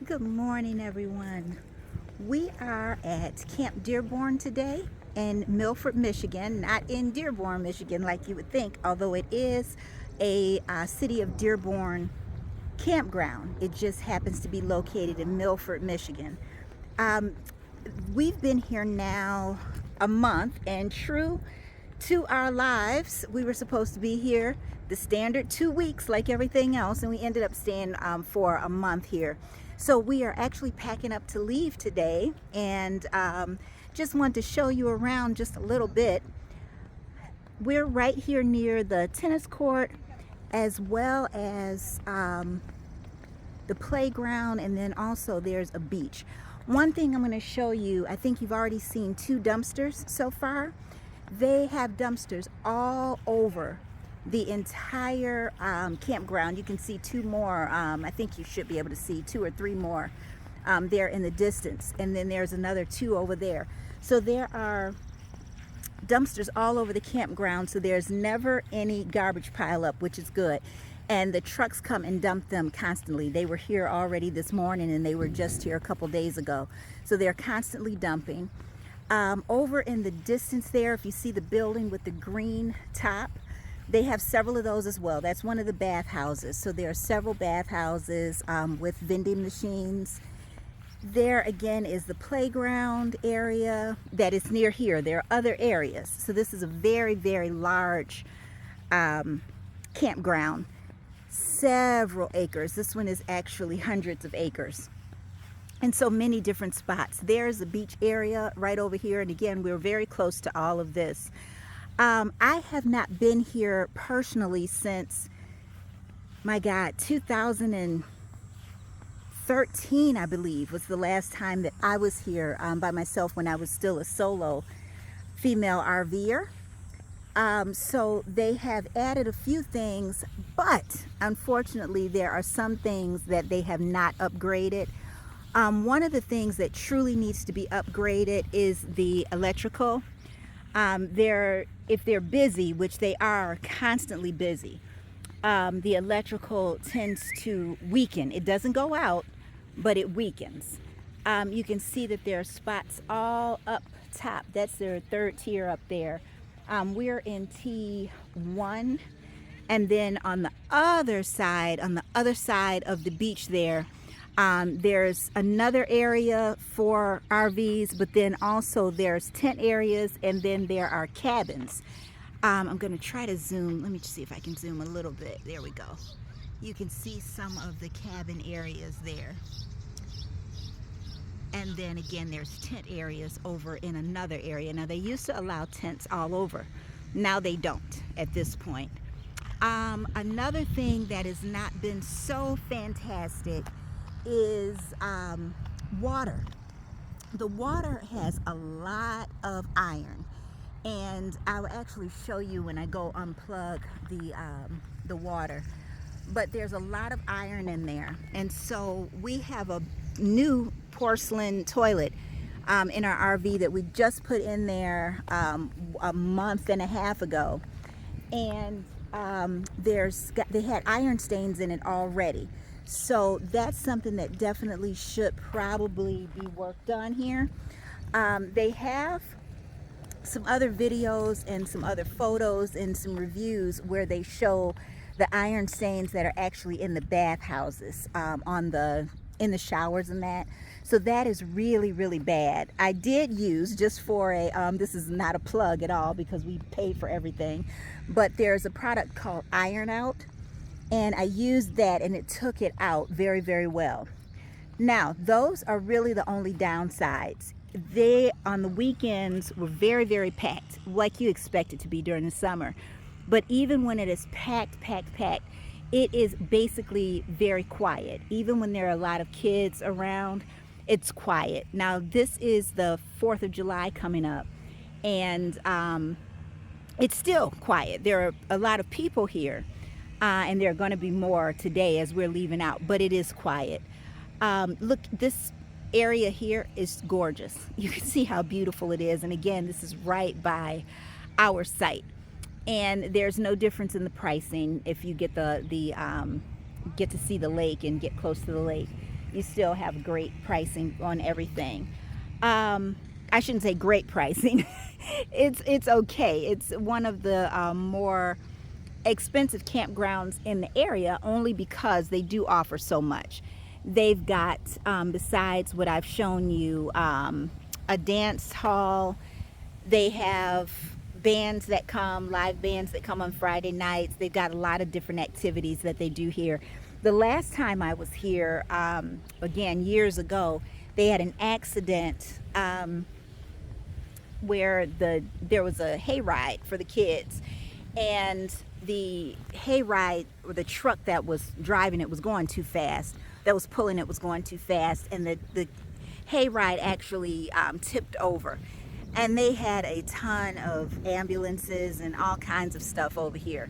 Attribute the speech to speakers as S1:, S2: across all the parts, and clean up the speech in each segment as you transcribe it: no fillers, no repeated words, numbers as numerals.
S1: Good morning, everyone. We are at Camp Dearborn today in Milford, Michigan, not in Dearborn, Michigan, like you would think, although it is a city of Dearborn campground. It just happens to be located in Milford, Michigan. Um, we've been here now a month, and true to our lives, we were supposed to be here the standard 2 weeks like everything else, and we ended up staying for a month here. So we are actually packing up to leave today, and just wanted to show you around just a little bit. We're right here near the tennis court, as well as the playground, and then also there's a beach. One thing I'm going to show you, I think you've already seen 2 dumpsters so far. They have dumpsters all over the entire campground. You can see 2 more. I think you should be able to see 2 or 3 more there in the distance, and then there's another 2 over there. So there are dumpsters all over the campground, so there's never any garbage pile up, which is good. And the trucks come and dump them constantly. They were here already this morning, and they were just here a couple days ago, so they're constantly dumping. Over in the distance there, if you see the building with the green top, they have several of those as well. That's one of the bathhouses. So there are several bathhouses with vending machines. There again is the playground area that is near here. There are other areas. So this is a very, very large campground. Several acres. This one is actually hundreds of acres. And so many different spots. There's a beach area right over here, and again, we're very close to all of this. I have not been here personally since, my God, 2013, I believe, was the last time that I was here by myself, when I was still a solo female RVer. So they have added a few things, but unfortunately there are some things that they have not upgraded. One of the things that truly needs to be upgraded is the electrical. If they're busy, which they are constantly busy, the electrical tends to weaken. It doesn't go out, but it weakens. You can see that there are spots all up top. That's their 3rd tier up there. We're in T1, and then on the other side of the beach there, there's another area for RVs, but then also there's tent areas, and then there are cabins. I'm going to try to zoom. Let me just see if I can zoom a little bit. There we go. You can see some of the cabin areas there. And then again, there's tent areas over in another area. Now, they used to allow tents all over. Now they don't at this point. Another thing that has not been so fantastic is water. The water has a lot of iron, and I will actually show you when I go unplug the water. But there's a lot of iron in there, and so we have a new porcelain toilet in our RV that we just put in there a month and a half ago, and they had iron stains in it already. So that's something that definitely should probably be worked on here. They have some other videos and some other photos and some reviews where they show the iron stains that are actually in the bathhouses, in the showers and that. So that is really, really bad. I did use, just for a, this is not a plug at all because we pay for everything, but there's a product called Iron Out, and I used that and it took it out very, very well. Now, those are really the only downsides. They, on the weekends, were very, very packed, like you expect it to be during the summer. But even when it is packed, it is basically very quiet. Even when there are a lot of kids around, it's quiet. Now, this is the 4th of July coming up, and it's still quiet. There are a lot of people here, and there are going to be more today as we're leaving out, but it is quiet. Look, this area here is gorgeous. You can see how beautiful it is, and again, this is right by our site. And there's no difference in the pricing if you get get to see the lake and get close to the lake. you still have great pricing on everything. I shouldn't say great pricing. It's okay. It's one of the more expensive campgrounds in the area, only because they do offer so much. They've got, besides what I've shown you, a dance hall. They have bands that come, live bands that come on Friday nights. They've got a lot of different activities that they do here. The last time I was here, again, years ago, they had an accident where there was a hayride for the kids, and the hayride, or the truck that was driving it, was going too fast. That was pulling it was going too fast, and the hayride actually tipped over. And they had a ton of ambulances and all kinds of stuff over here.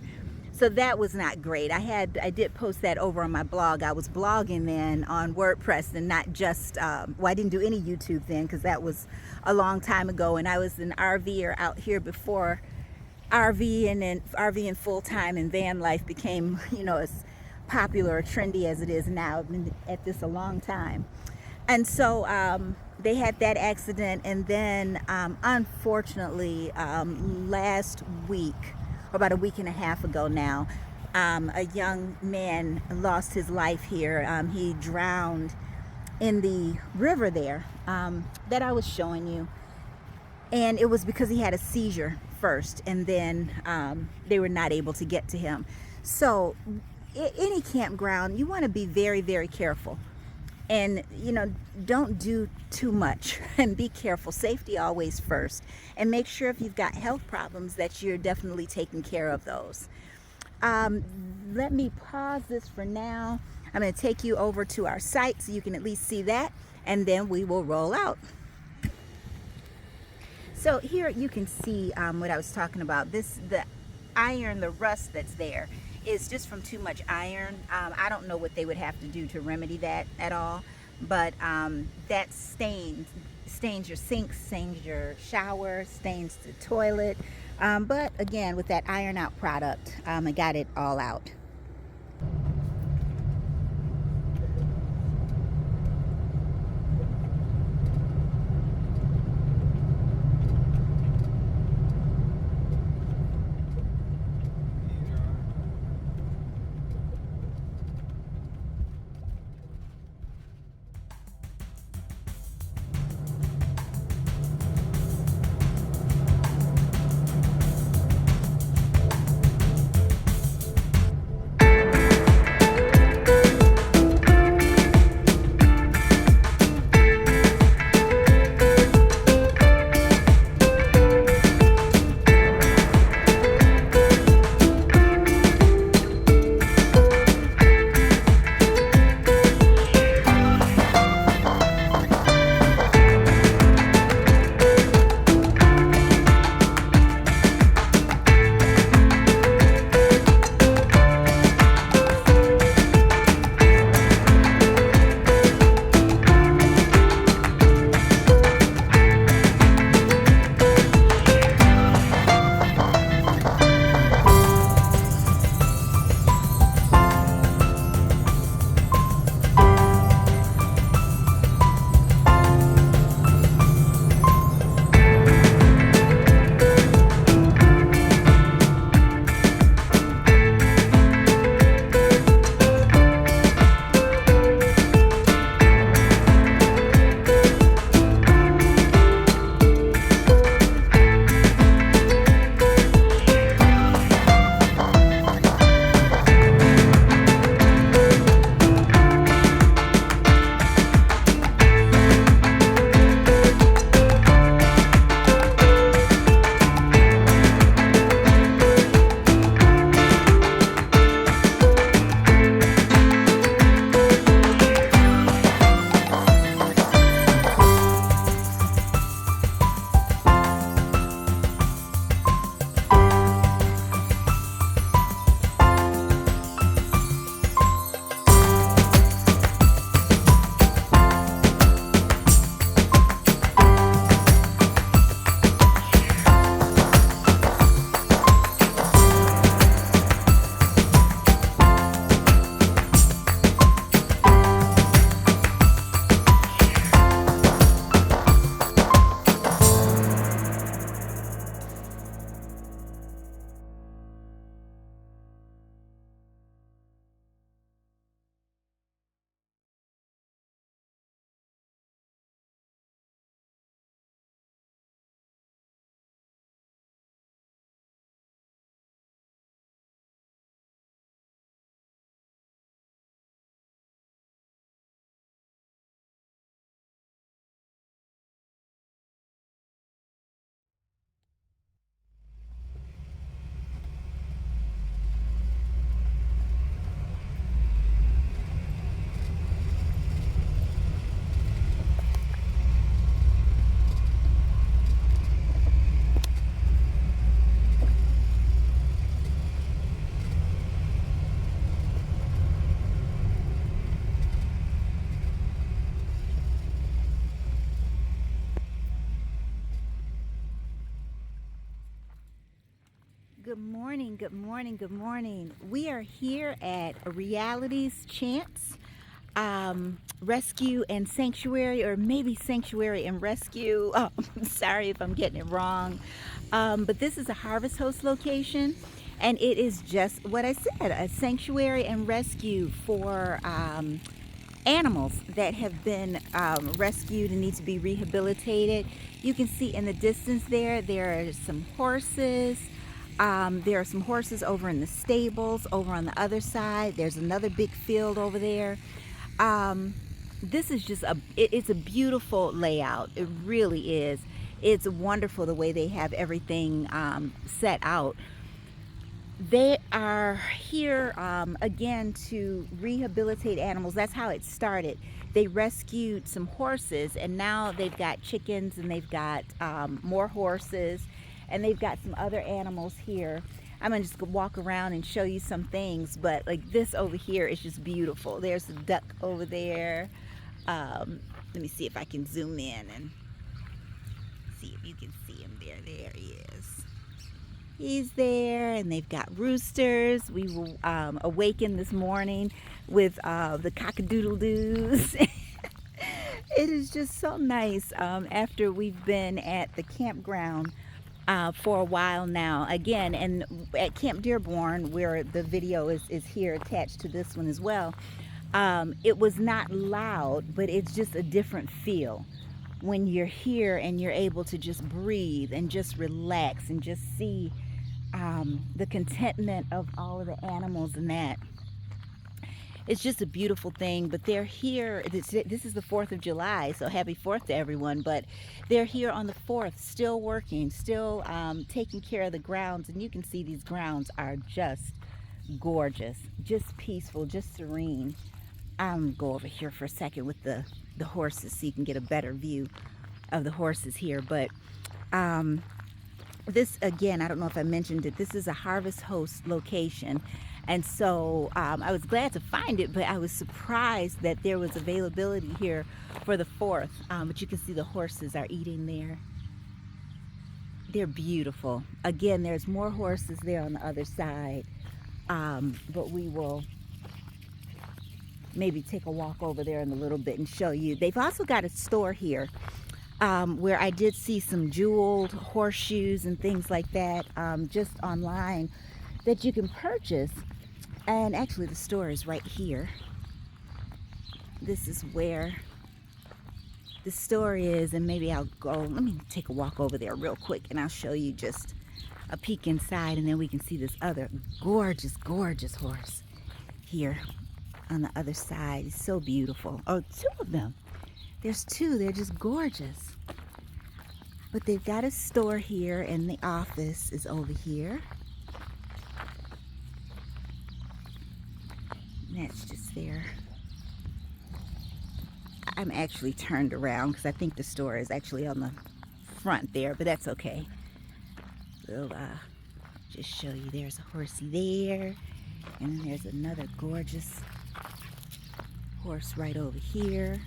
S1: So that was not great. I did post that over on my blog. I was blogging then on WordPress, and not just, well, I didn't do any YouTube then, because that was a long time ago, and I was an RVer out here before RVing full time, and van life became, as popular or trendy as it is now. I've been at this a long time. And so they had that accident, and then unfortunately last week, or about a week and a half ago now, a young man lost his life here. He drowned in the river there that I was showing you, and it was because he had a seizure first, and then they were not able to get to him. So any campground, you want to be very, very careful, and don't do too much, and be careful. Safety always first, and make sure if you've got health problems that you're definitely taking care of those. Let me pause this for now. I'm going to take you over to our site so you can at least see that, and then we will roll out. So here you can see what I was talking about. The iron, the rust that's there, is just from too much iron. I don't know what they would have to do to remedy that at all, but that stains your sink, stains your shower, stains the toilet. But again, with that iron out product, I got it all out. Good morning, good morning, good morning. We are here at Reality's Chance Rescue and Sanctuary, or maybe Sanctuary and Rescue. Oh, I'm sorry if I'm getting it wrong. But this is a Harvest Host location, and it is just what I said, a sanctuary and rescue for animals that have been rescued and need to be rehabilitated. You can see in the distance there are some horses. There are some horses over in the stables. Over on the other side, there's another big field over there. This is just it's a beautiful layout. It really is. It's wonderful the way they have everything set out. They are here again to rehabilitate animals. That's how it started. They rescued some horses, and now they've got chickens, and they've got more horses, and they've got some other animals here. I'm gonna just walk around and show you some things, but like this over here is just beautiful. There's a duck over there. Let me see if I can zoom in and see if you can see him there. There he is. He's there, and they've got roosters. We were awakened this morning with the cock-a-doodle-doos. It is just so nice after we've been at the campground for a while now. Again, and at Camp Dearborn, where the video is here attached to this one as well, it was not loud, but it's just a different feel when you're here and you're able to just breathe and just relax and just see the contentment of all of the animals and that. It's just a beautiful thing. But they're here. This is the 4th of July, so happy 4th to everyone. But they're here on the 4th, still working, still taking care of the grounds. And you can see these grounds are just gorgeous, just peaceful, just serene. I'm gonna go over here for a second with the horses so you can get a better view of the horses here. But this, again, I don't know if I mentioned it, this is a Harvest Host location. And so I was glad to find it, but I was surprised that there was availability here for the 4th. But you can see the horses are eating there. They're beautiful. Again, there's more horses there on the other side. But we will maybe take a walk over there in a little bit and show you. They've also got a store here where I did see some jeweled horseshoes and things like that just online that you can purchase. And actually the store is right here. This is where the store is, and maybe I'll go, let me take a walk over there real quick and I'll show you just a peek inside, and then we can see this other gorgeous, gorgeous horse here on the other side. It's so beautiful. Oh, 2 of them. There's 2. They're just gorgeous. But they've got a store here, and the office is over here. And that's just there. I'm actually turned around because I think the store is actually on the front there, but that's okay. We'll just show you. There's a horsey there, and then there's another gorgeous horse right over here.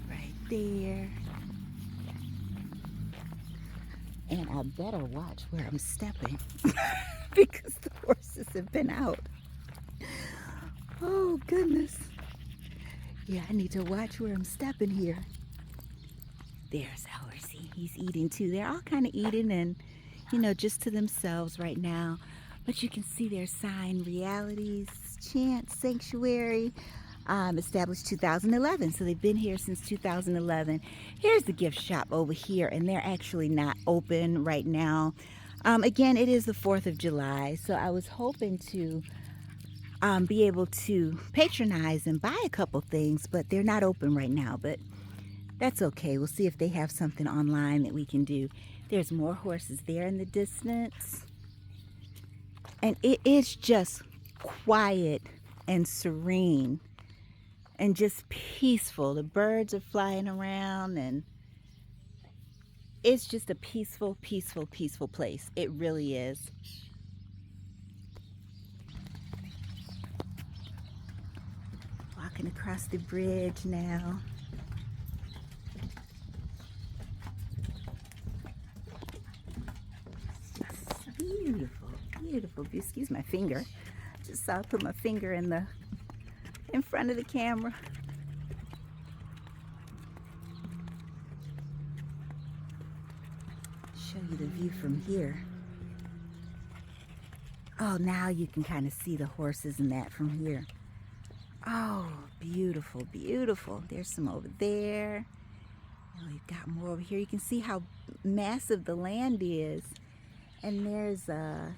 S1: Right there. And I better watch where I'm stepping because the horses have been out. Oh, goodness. Yeah, I need to watch where I'm stepping here. There's a horsey. He's eating too. They're all kind of eating and, you know, just to themselves right now. But you can see their sign, Reality's Chance Sanctuary, established 2011. So they've been here since 2011. Here's the gift shop over here, and they're actually not open right now. Again, it is the 4th of July, so I was hoping to be able to patronize and buy a couple things, but they're not open right now. But that's okay. We'll see if they have something online that we can do. There's more horses there in the distance. And it is just quiet and serene and just peaceful. The birds are flying around, and it's just a peaceful, peaceful, peaceful place. It really is. Walking across the bridge now. beautiful view. Excuse my finger. Just saw I put my finger in front of the camera. Show you the view from here. Oh, now you can kind of see the horses and that from here. Oh, beautiful, beautiful. There's some over there. And we've got more over here. You can see how massive the land is. And there's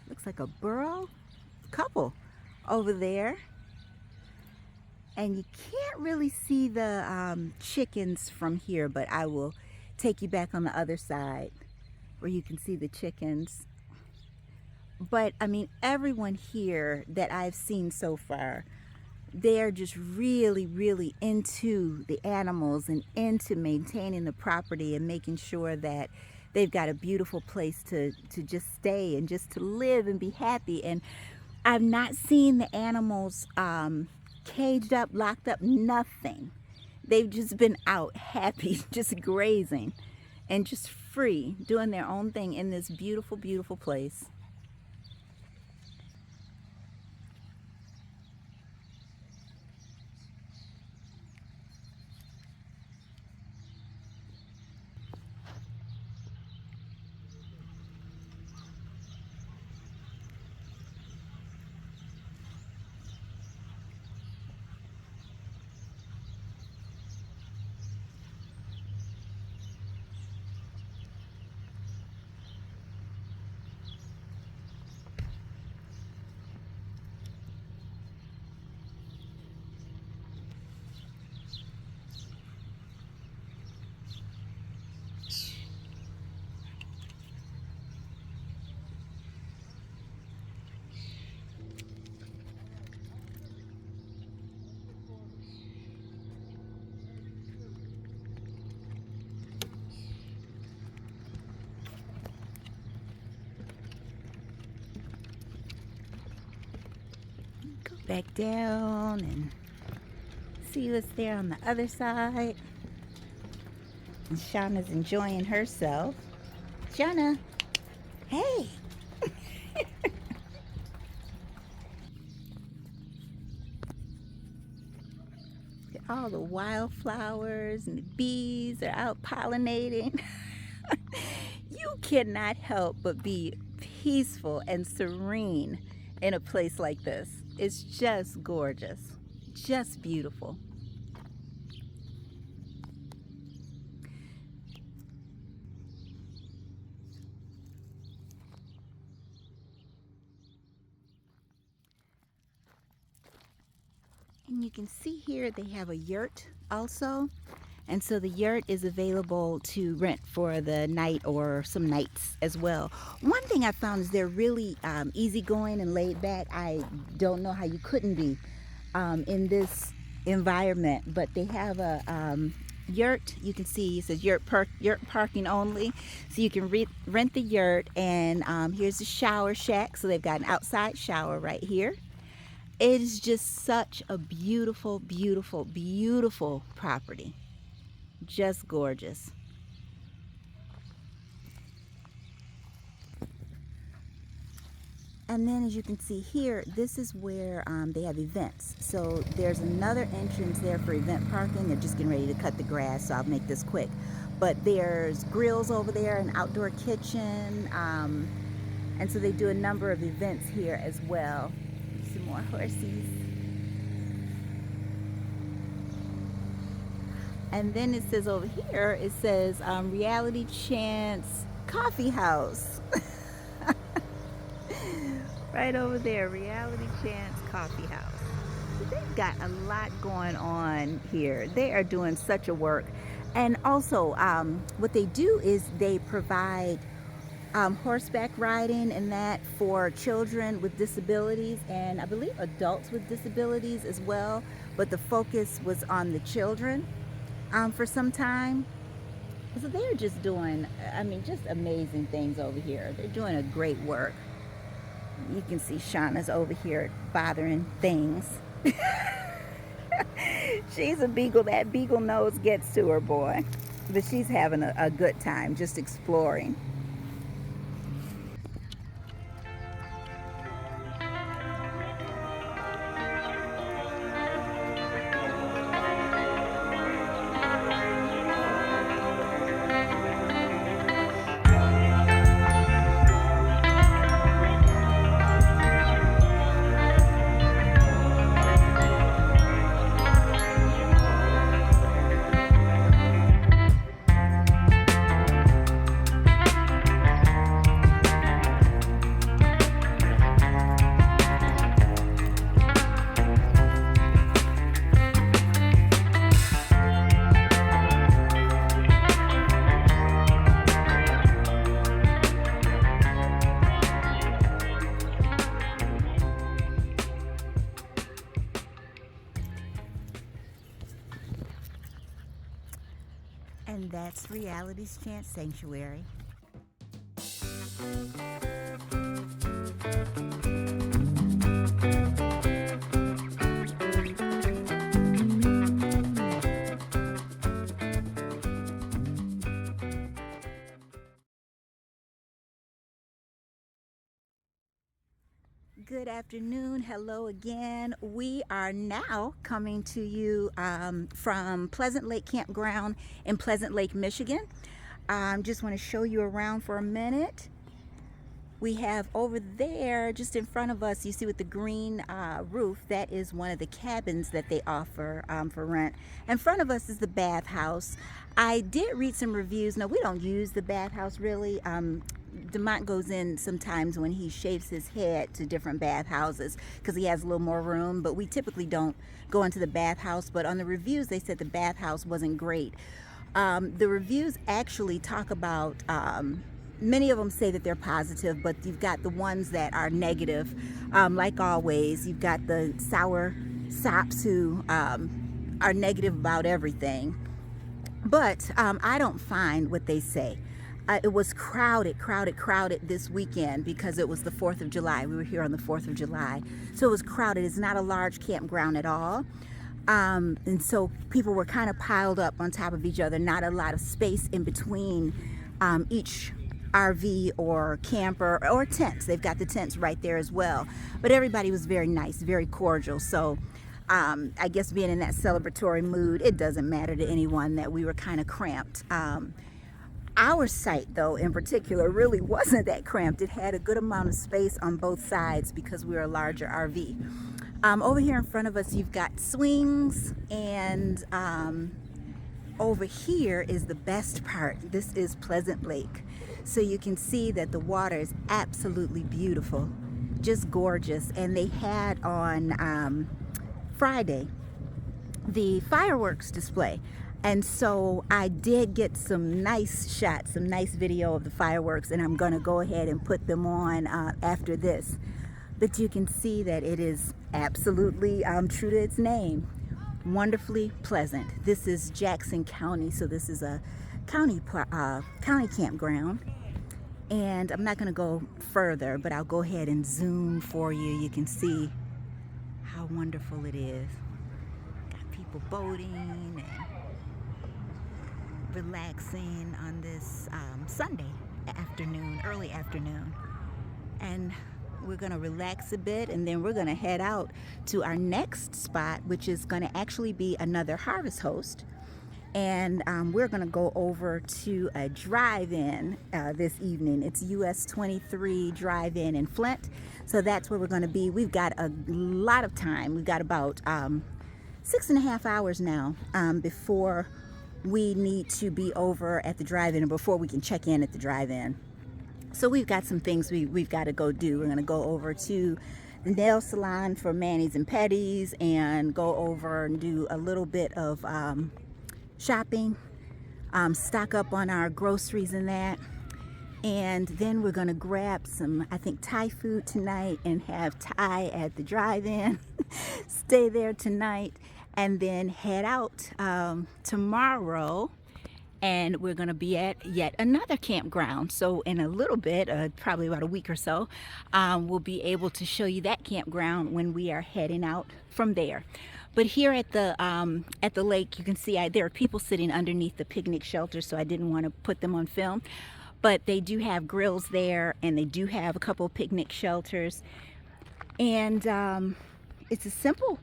S1: looks like a burro couple over there. And you can't really see the chickens from here, but I will take you back on the other side where you can see the chickens. But I mean, everyone here that I've seen so far, they're just really, really into the animals and into maintaining the property and making sure that they've got a beautiful place to just stay and just to live and be happy. And I've not seen the animals caged up, locked up, nothing. They've just been out happy, just grazing and just free, doing their own thing in this beautiful, beautiful place. Back down and see what's there on the other side. And Shauna's enjoying herself. Shauna, hey! All the wildflowers and the bees are out pollinating. You cannot help but be peaceful and serene in a place like this. It's just gorgeous, just beautiful. And you can see here they have a yurt also. And so the yurt is available to rent for the night or some nights as well. One thing I found is they're really easygoing and laid back. I don't know how you couldn't be in this environment, but they have a yurt. You can see it says yurt parking only. So you can rent the yurt, and here's the shower shack. So they've got an outside shower right here. It is just such a beautiful, beautiful, beautiful property. Just gorgeous. And then as you can see here, this is where they have events. So there's another entrance there for event parking. They're just getting ready to cut the grass, so I'll make this quick. But there's grills over there, an outdoor kitchen. And so they do a number of events here as well. Some more horses. And then it says over here, it says Reality Chance Coffee House. Right over there, Reality Chance Coffee House. They've got a lot going on here. They are doing such a work. And also, what they do is they provide horseback riding and that for children with disabilities, and I believe adults with disabilities as well. But the focus was on the children. For some time. So they're just doing, I mean, just amazing things over here. They're doing a great work. You can see Shauna's over here bothering things. She's a beagle. That beagle nose gets to her, boy. But she's having a good time just exploring. and that's Reality's Chance Sanctuary. Good afternoon. Hello again. We are now coming to you from Pleasant Lake Campground in Pleasant Lake, Michigan. Just want to show you around for a minute. We have over there, just in front of us, you see with the green roof, that is one of the cabins that they offer for rent. In front of us is the bathhouse. I did read some reviews. No, we don't use the bathhouse really. DeMont goes in sometimes when he shaves his head to different bathhouses because he has a little more room, but we typically don't go into the bathhouse. But on the reviews, they said the bathhouse wasn't great. The reviews actually talk about, many of them say that they're positive, but you've got the ones that are negative. Like always, you've got the sour sops who are negative about everything. But I don't find what they say. It was crowded this weekend because it was the 4th of July. We were here on the 4th of July. So it was crowded. It's not a large campground at all. And so people were kind of piled up on top of each other, not a lot of space in between each RV or camper or tents. They've got the tents right there as well. But everybody was very nice, very cordial. So I guess being in that celebratory mood, it doesn't matter to anyone that we were kind of cramped. Our site, though, in particular, really wasn't that cramped. It had a good amount of space on both sides because we were a larger RV. Over here in front of us, you've got swings, and over here is the best part. This is Pleasant Lake. So you can see that the water is absolutely beautiful, just gorgeous. And they had on Friday the fireworks display. And so I did get some nice shots, some nice video of the fireworks, and I'm going to go ahead and put them on after this. But you can see that it is absolutely true to its name, wonderfully pleasant. This is Jackson County, so this is a county campground. And I'm not going to go further, but I'll go ahead and zoom for you. You can see how wonderful it is. Got people boating and relaxing on this Sunday afternoon, early afternoon. And we're going to relax a bit, and then we're going to head out to our next spot, which is going to actually be another Harvest Host. And we're going to go over to a drive-in this evening. It's US 23 drive-in in Flint. So that's where we're going to be. We've got a lot of time. We've got about 6.5 hours now before we need to be over at the drive-in and before we can check in at the drive-in. So we've got some things we've got to go do. We're going to go over to the nail salon for manis and pedis and go over and do a little bit of shopping, stock up on our groceries and that. And then we're going to grab some, I think, Thai food tonight and have Thai at the drive-in. Stay there tonight. And then head out tomorrow, and we're going to be at yet another campground. So in a little bit, probably about a week or so, we'll be able to show you that campground when we are heading out from there. But here at the lake, you can see there are people sitting underneath the picnic shelter, so I didn't want to put them on film. But they do have grills there, and they do have a couple of picnic shelters. And it's a simple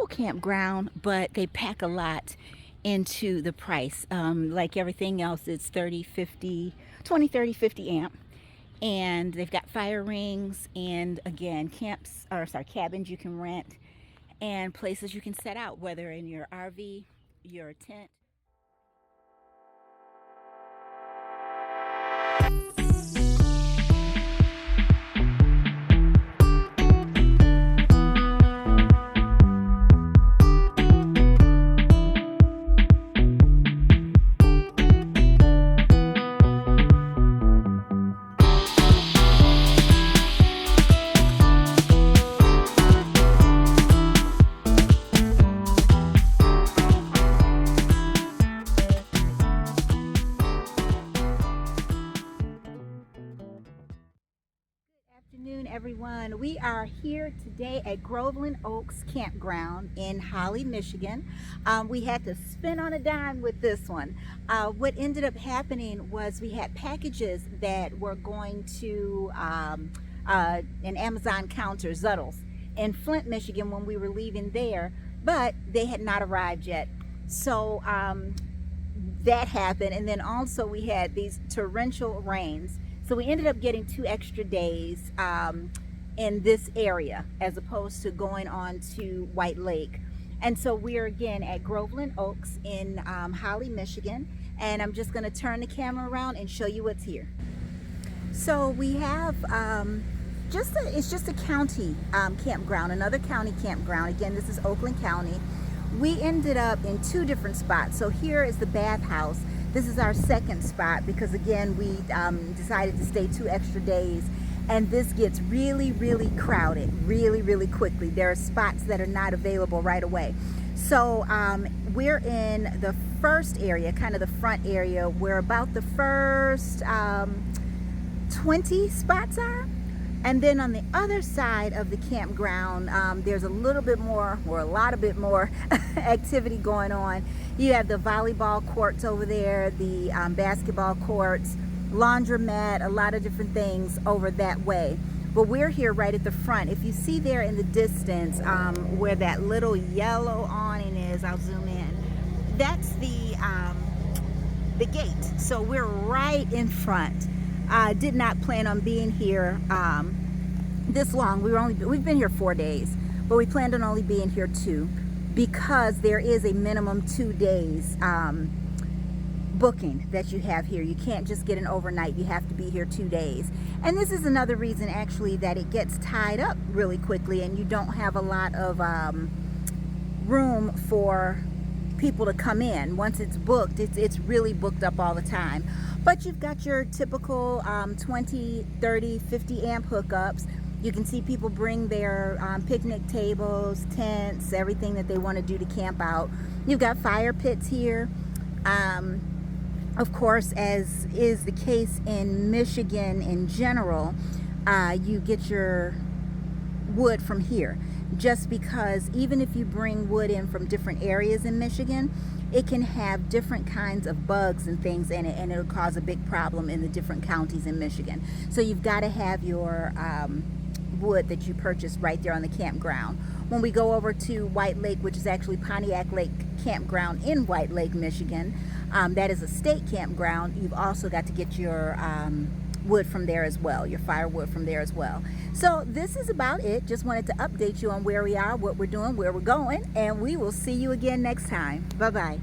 S1: campground, but they pack a lot into the price. Like everything else, it's 20, 30, 50 amp. And they've got fire rings, and again, cabins you can rent, and places you can set out, whether in your RV, your tent. everyone. We are here today at Groveland Oaks Campground in Holly, Michigan. We had to spin on a dime with this one. What ended up happening was we had packages that were going to an Amazon counter, Zuddles, in Flint, Michigan when we were leaving there, but they had not arrived yet. So that happened, and then also we had these torrential rains. So we ended up getting 2 extra days in this area as opposed to going on to White Lake. And so we're again at Groveland Oaks in Holly, Michigan. And I'm just gonna turn the camera around and show you what's here. So we have it's just a county campground, another county campground. Again, this is Oakland County. We ended up in 2 different spots. So here is the bathhouse. This is our second spot because again we decided to stay 2 extra days, and this gets really crowded really quickly. There are spots that are not available right away. So we're in the first area, kind of the front area, where about the first 20 spots are. And then on the other side of the campground, there's a little bit more, or a lot bit more activity going on. You have the volleyball courts over there, the basketball courts, laundromat, a lot of different things over that way. But we're here right at the front. If you see there in the distance where that little yellow awning is, I'll zoom in. That's the gate. So we're right in front. Did not plan on being here this long. We've been here 4 days, but we planned on only being here 2 because there is a minimum 2 days booking that you have here. You can't just get an overnight. You have to be here 2 days. And this is another reason actually that it gets tied up really quickly and you don't have a lot of room for people to come in. Once it's booked, it's really booked up all the time. But you've got your typical 20, 30, 50 amp hookups. You can see people bring their picnic tables, tents, everything that they want to do to camp out. You've got fire pits here. Of course, as is the case in Michigan in general, you get your wood from here. Just because even if you bring wood in from different areas in Michigan, it can have different kinds of bugs and things in it, and it'll cause a big problem in the different counties in Michigan. So you've got to have your wood that you purchase right there on the campground. When we go over to White Lake, which is actually Pontiac Lake Campground in White Lake, Michigan, that is a state campground. You've also got to get your wood from there as well, your firewood from there as well. So this is about it. Just wanted to update you on where we are, what we're doing, where we're going, and we will see you again next time. Bye-bye.